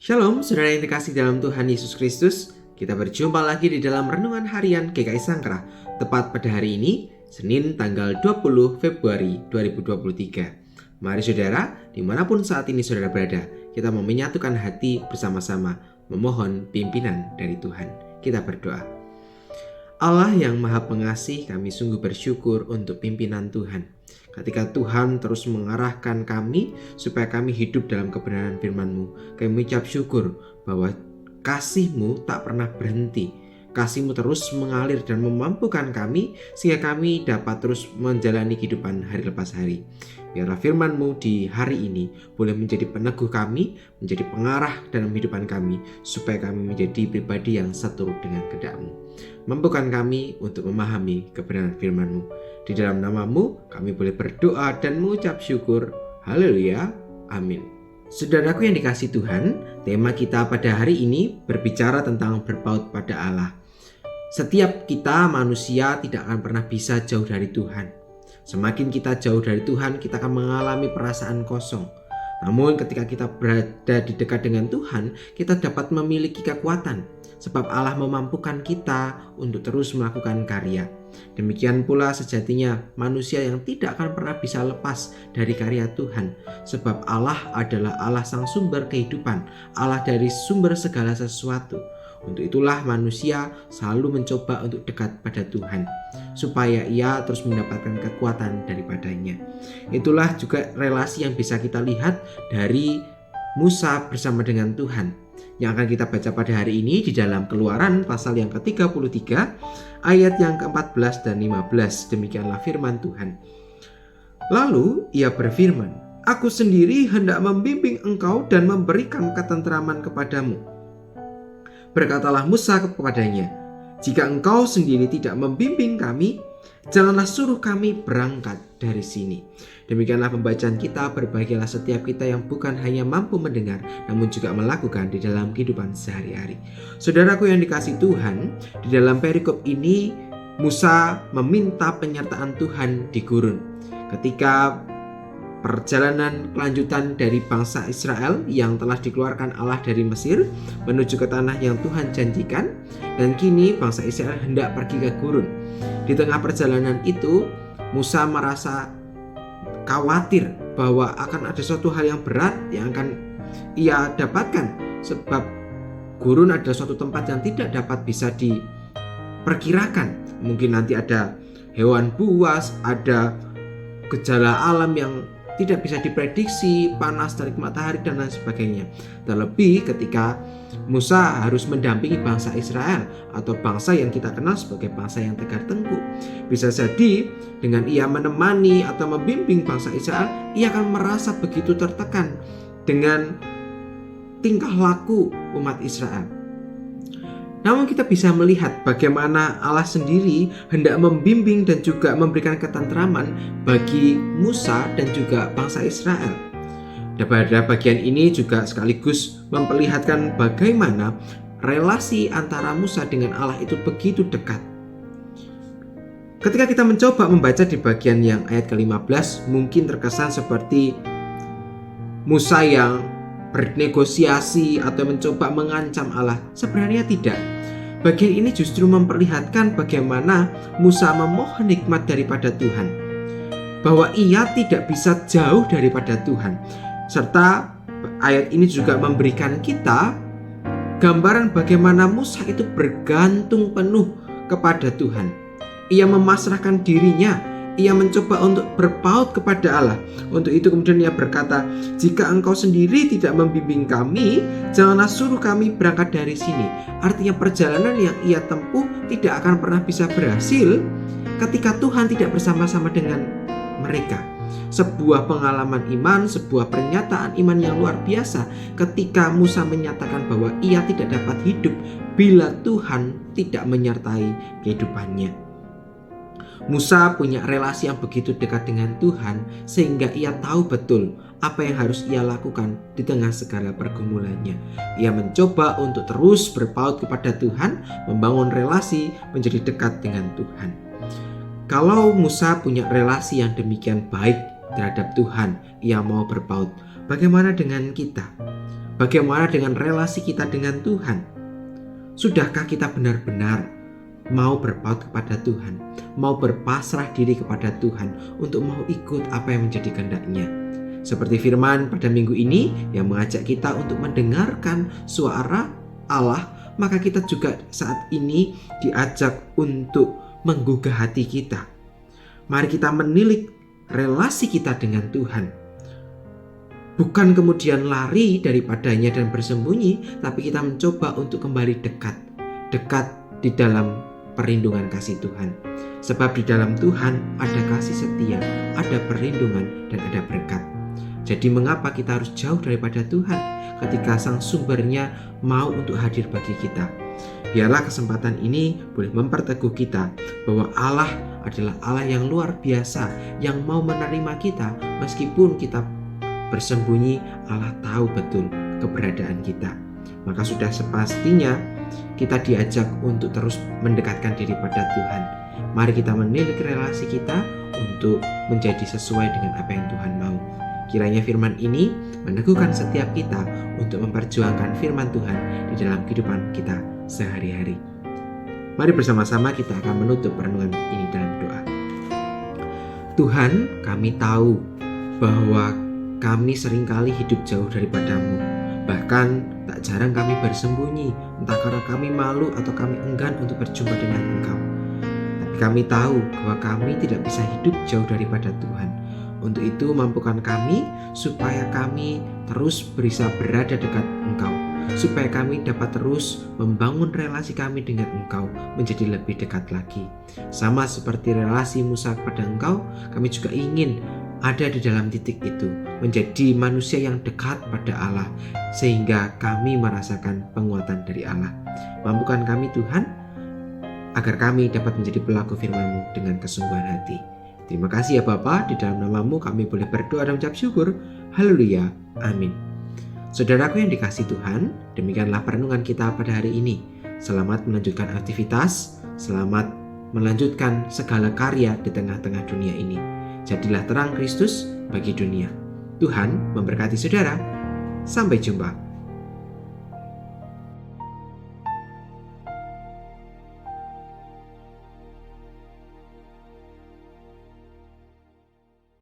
Shalom, saudara yang dikasih dalam Tuhan Yesus Kristus. Kita berjumpa lagi di dalam Renungan Harian GKI Sangkrah, tepat pada hari ini, Senin tanggal 20 Februari 2023. Mari saudara, dimanapun saat ini saudara berada, kita mau menyatukan hati bersama-sama, memohon pimpinan dari Tuhan. Kita berdoa. Allah yang Maha Pengasih, kami sungguh bersyukur untuk pimpinan Tuhan. Ketika Tuhan terus mengarahkan kami supaya kami hidup dalam kebenaran firman-Mu, kami mengucap syukur bahwa kasih-Mu tak pernah berhenti. Kasih-Mu terus mengalir dan memampukan kami sehingga kami dapat terus menjalani kehidupan hari lepas hari. Biarlah firman-Mu di hari ini boleh menjadi peneguh kami, menjadi pengarah dalam kehidupan kami, supaya kami menjadi pribadi yang seturut dengan kehendak-Mu. Mampukan kami untuk memahami kebenaran firman-Mu. Di dalam nama-Mu kami boleh berdoa dan mengucap syukur. Haleluya. Amin. Saudaraku yang dikasih Tuhan, tema kita pada hari ini berbicara tentang berpaut pada Allah. Setiap kita manusia tidak akan pernah bisa jauh dari Tuhan. Semakin kita jauh dari Tuhan, kita akan mengalami perasaan kosong. Namun ketika kita berada di dekat dengan Tuhan, kita dapat memiliki kekuatan. Sebab Allah memampukan kita untuk terus melakukan karya. Demikian pula sejatinya manusia yang tidak akan pernah bisa lepas dari karya Tuhan. Sebab Allah adalah Allah sang sumber kehidupan, Allah dari sumber segala sesuatu. Untuk itulah manusia selalu mencoba untuk dekat pada Tuhan, supaya ia terus mendapatkan kekuatan daripadanya. Itulah juga relasi yang bisa kita lihat dari Musa bersama dengan Tuhan, yang akan kita baca pada hari ini di dalam Keluaran pasal yang ke-33 ayat yang ke-14 dan 15. Demikianlah firman Tuhan. Lalu ia berfirman, "Aku sendiri hendak membimbing engkau dan memberikan ketentraman kepadamu." Berkatalah Musa kepadanya, "Jika engkau sendiri tidak membimbing kami, janganlah suruh kami berangkat dari sini." Demikianlah pembacaan kita. Berbahagialah setiap kita yang bukan hanya mampu mendengar, namun juga melakukan di dalam kehidupan sehari-hari. Saudaraku yang dikasih Tuhan, di dalam perikop ini Musa meminta penyertaan Tuhan di gurun. Ketika perjalanan kelanjutan dari bangsa Israel yang telah dikeluarkan Allah dari Mesir menuju ke tanah yang Tuhan janjikan, dan kini bangsa Israel hendak pergi ke gurun. Di tengah perjalanan itu Musa merasa khawatir bahwa akan ada suatu hal yang berat yang akan ia dapatkan, sebab gurun adalah suatu tempat yang tidak dapat bisa diperkirakan. Mungkin nanti ada hewan buas, ada gejala alam yang tidak bisa diprediksi, panas terik matahari dan lain sebagainya. Terlebih ketika Musa harus mendampingi bangsa Israel atau bangsa yang kita kenal sebagai bangsa yang tegar tengkuk. Bisa jadi dengan ia menemani atau membimbing bangsa Israel, ia akan merasa begitu tertekan dengan tingkah laku umat Israel. Namun kita bisa melihat bagaimana Allah sendiri hendak membimbing dan juga memberikan ketentraman bagi Musa dan juga bangsa Israel. Dan pada bagian ini juga sekaligus memperlihatkan bagaimana relasi antara Musa dengan Allah itu begitu dekat. Ketika kita mencoba membaca di bagian yang ayat ke-15, mungkin terkesan seperti Musa yang bernegosiasi atau mencoba mengancam Allah. Sebenarnya tidak. Bagian ini justru memperlihatkan bagaimana Musa memohon hikmat daripada Tuhan, bahwa ia tidak bisa jauh daripada Tuhan. Serta ayat ini juga memberikan kita gambaran bagaimana Musa itu bergantung penuh kepada Tuhan. Ia memasrahkan dirinya, ia mencoba untuk berpaut kepada Allah. Untuk itu kemudian ia berkata, "Jika engkau sendiri tidak membimbing kami, janganlah suruh kami berangkat dari sini." Artinya perjalanan yang ia tempuh tidak akan pernah bisa berhasil ketika Tuhan tidak bersama-sama dengan mereka. Sebuah pengalaman iman, sebuah pernyataan iman yang luar biasa ketika Musa menyatakan bahwa ia tidak dapat hidup bila Tuhan tidak menyertai kehidupannya. Musa punya relasi yang begitu dekat dengan Tuhan sehingga ia tahu betul apa yang harus ia lakukan di tengah segala pergumulannya. Ia mencoba untuk terus berpaut kepada Tuhan, membangun relasi menjadi dekat dengan Tuhan. Kalau Musa punya relasi yang demikian baik terhadap Tuhan, ia mau berpaut. Bagaimana dengan kita? Bagaimana dengan relasi kita dengan Tuhan? Sudahkah kita benar-benar mau berpaut kepada Tuhan, mau berpasrah diri kepada Tuhan untuk mau ikut apa yang menjadi kehendak-Nya? Seperti firman pada minggu ini yang mengajak kita untuk mendengarkan suara Allah, maka kita juga saat ini diajak untuk menggugah hati kita. Mari kita menilik relasi kita dengan Tuhan. Bukan kemudian lari daripadanya dan bersembunyi, tapi kita mencoba untuk kembali dekat di dalam perlindungan kasih Tuhan. Sebab di dalam Tuhan ada kasih setia, ada perlindungan, dan ada berkat. Jadi mengapa kita harus jauh daripada Tuhan ketika Sang Sumbernya mau untuk hadir bagi kita? Biarlah kesempatan ini boleh memperteguh kita bahwa Allah adalah Allah yang luar biasa, yang mau menerima kita meskipun kita bersembunyi. Allah tahu betul keberadaan kita. Maka sudah sepastinya kita diajak untuk terus mendekatkan diri pada Tuhan. Mari kita menilik relasi kita untuk menjadi sesuai dengan apa yang Tuhan mau. Kiranya firman ini meneguhkan setiap kita untuk memperjuangkan firman Tuhan di dalam kehidupan kita sehari-hari. Mari bersama-sama kita akan menutup renungan ini dalam doa. Tuhan, kami tahu bahwa kami seringkali hidup jauh daripada-Mu. Bahkan tak jarang kami bersembunyi, entah karena kami malu atau kami enggan untuk berjumpa dengan Engkau. Tapi kami tahu bahwa kami tidak bisa hidup jauh daripada Tuhan. Untuk itu mampukan kami supaya kami terus bisa berada dekat Engkau, supaya kami dapat terus membangun relasi kami dengan Engkau menjadi lebih dekat lagi. Sama seperti relasi Musa kepada Engkau, kami juga ingin ada di dalam titik itu, menjadi manusia yang dekat pada Allah, sehingga kami merasakan penguatan dari Allah. Mampukan kami Tuhan, agar kami dapat menjadi pelaku firman-Mu dengan kesungguhan hati. Terima kasih ya Bapa, di dalam nama-Mu kami boleh berdoa dan ucap syukur. Haleluya, amin. Saudaraku yang dikasihi Tuhan, demikianlah perenungan kita pada hari ini. Selamat melanjutkan aktivitas, selamat melanjutkan segala karya di tengah-tengah dunia ini. Jadilah terang Kristus bagi dunia. Tuhan memberkati saudara. Sampai jumpa.